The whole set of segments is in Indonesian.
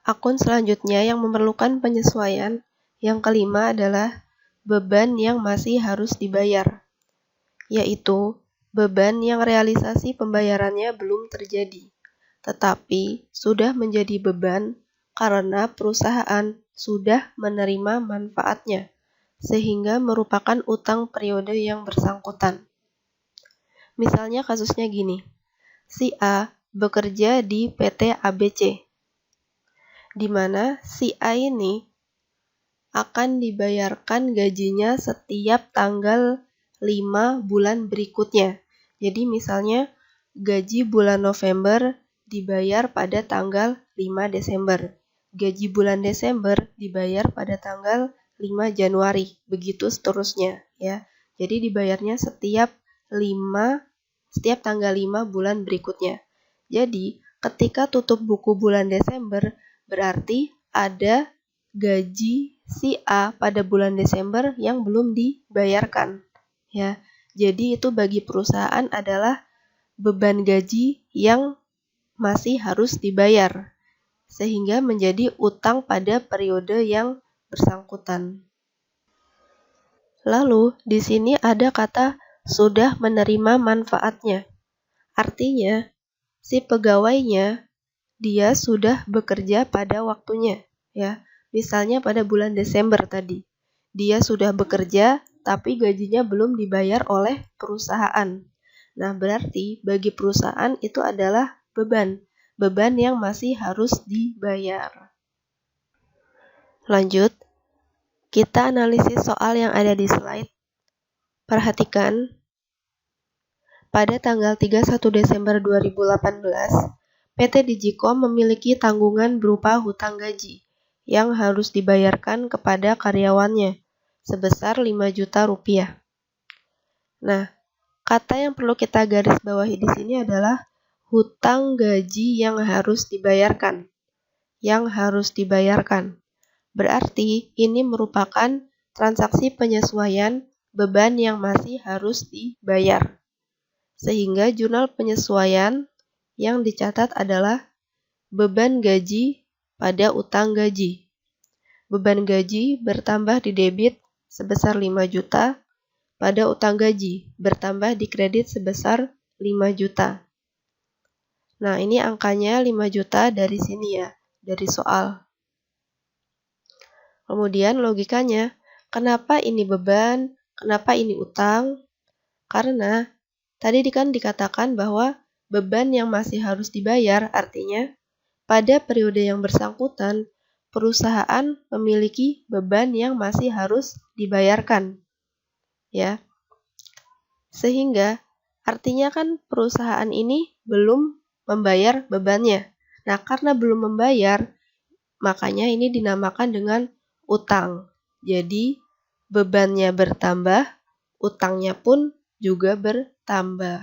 Akun selanjutnya yang memerlukan penyesuaian, yang kelima adalah beban yang masih harus dibayar, yaitu beban yang realisasi pembayarannya belum terjadi, tetapi sudah menjadi beban karena perusahaan sudah menerima manfaatnya, sehingga merupakan utang periode yang bersangkutan. Misalnya kasusnya gini, si A bekerja di PT ABC, di mana si A ini akan dibayarkan gajinya setiap tanggal 5 bulan berikutnya. Jadi misalnya gaji bulan November dibayar pada tanggal 5 Desember. Gaji bulan Desember dibayar pada tanggal 5 Januari. Begitu seterusnya ya. Jadi dibayarnya setiap tanggal 5 bulan berikutnya. Jadi ketika tutup buku bulan Desember berarti ada gaji si A pada bulan Desember yang belum dibayarkan ya. Jadi itu bagi perusahaan adalah beban gaji yang masih harus dibayar sehingga menjadi utang pada periode yang bersangkutan. Lalu di sini ada kata sudah menerima manfaatnya. Artinya si pegawainya dia sudah bekerja pada waktunya ya. Misalnya pada bulan Desember tadi, dia sudah bekerja tapi gajinya belum dibayar oleh perusahaan. Nah, berarti bagi perusahaan itu adalah beban yang masih harus dibayar. Lanjut, kita analisis soal yang ada di slide. Perhatikan, pada tanggal 31 Desember 2018, PT Digicom memiliki tanggungan berupa hutang gaji yang harus dibayarkan kepada karyawannya sebesar 5 juta rupiah. Nah, kata yang perlu kita garis bawahi di sini adalah hutang gaji yang harus dibayarkan. Berarti ini merupakan transaksi penyesuaian beban yang masih harus dibayar. Sehingga jurnal penyesuaian yang dicatat adalah beban gaji pada utang gaji. Beban gaji bertambah di debit sebesar 5 juta, pada utang gaji bertambah di kredit sebesar 5 juta. Nah, ini angkanya 5 juta dari sini ya, dari soal. Kemudian logikanya, kenapa ini beban, kenapa ini utang? Karena tadi kan dikatakan bahwa beban yang masih harus dibayar artinya pada periode yang bersangkutan, perusahaan memiliki beban yang masih harus dibayarkan. Ya. Sehingga artinya kan perusahaan ini belum membayar bebannya. Nah, karena belum membayar, makanya ini dinamakan dengan utang. Jadi, bebannya bertambah, utangnya pun juga bertambah.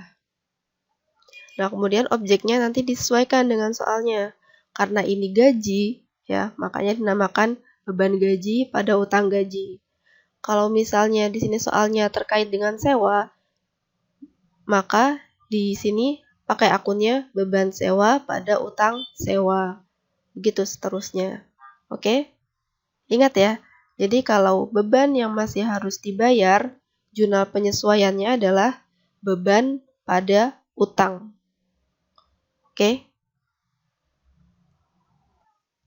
Nah, kemudian objeknya nanti disesuaikan dengan soalnya. Karena ini gaji, ya, makanya dinamakan beban gaji pada utang gaji. Kalau misalnya di sini soalnya terkait dengan sewa, maka di sini pakai akunnya beban sewa pada utang sewa. Begitu seterusnya. Oke? Ingat ya. Jadi kalau beban yang masih harus dibayar, jurnal penyesuaiannya adalah beban pada utang. Oke?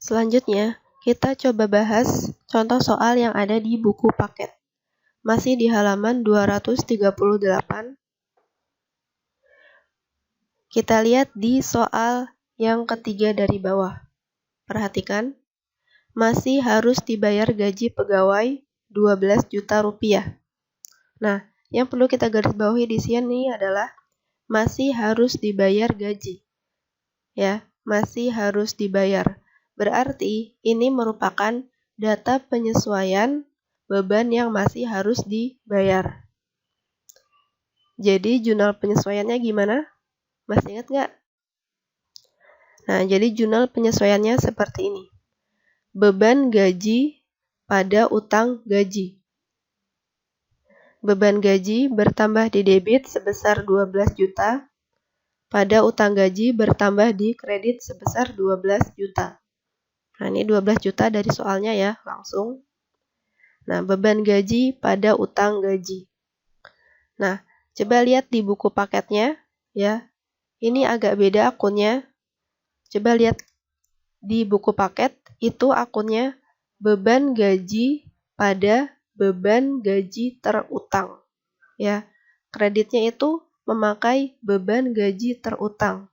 Selanjutnya, kita coba bahas contoh soal yang ada di buku paket. Masih di halaman 238. Kita lihat di soal yang ketiga dari bawah. Perhatikan, masih harus dibayar gaji pegawai 12 juta rupiah. Nah, yang perlu kita garis bawahi di sini adalah masih harus dibayar gaji. Ya, masih harus dibayar. Berarti ini merupakan data penyesuaian beban yang masih harus dibayar. Jadi jurnal penyesuaiannya gimana? Masih ingat nggak? Nah, jadi jurnal penyesuaiannya seperti ini. Beban gaji pada utang gaji. Beban gaji bertambah di debit sebesar 12 juta, pada utang gaji bertambah di kredit sebesar 12 juta. Nah, ini 12 juta dari soalnya ya, langsung. Nah, beban gaji pada utang gaji. Nah, coba lihat di buku paketnya ya. Ini agak beda akunnya. Coba lihat di buku paket, itu akunnya beban gaji pada beban gaji terutang. Ya, kreditnya itu memakai beban gaji terutang.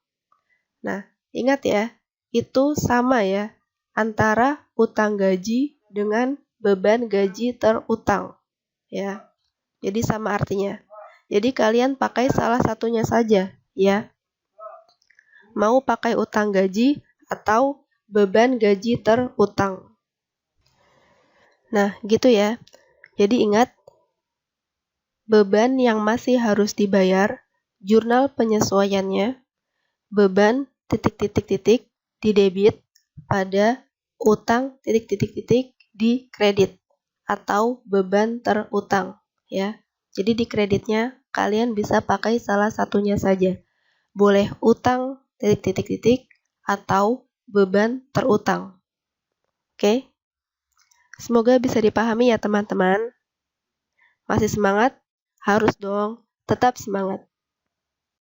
Nah, ingat ya, itu sama ya, antara utang gaji dengan beban gaji terutang. Ya, jadi sama artinya. Jadi kalian pakai salah satunya saja, ya. Mau pakai utang gaji atau beban gaji terutang. Nah, gitu ya. Jadi ingat, beban yang masih harus dibayar, jurnal penyesuaiannya, beban titik-titik-titik di debit pada utang titik-titik-titik di kredit atau beban terutang, ya. Jadi di kreditnya kalian bisa pakai salah satunya saja. Boleh utang titik-titik-titik atau beban terutang. Oke? Semoga bisa dipahami ya teman-teman. Masih semangat? Harus dong, tetap semangat.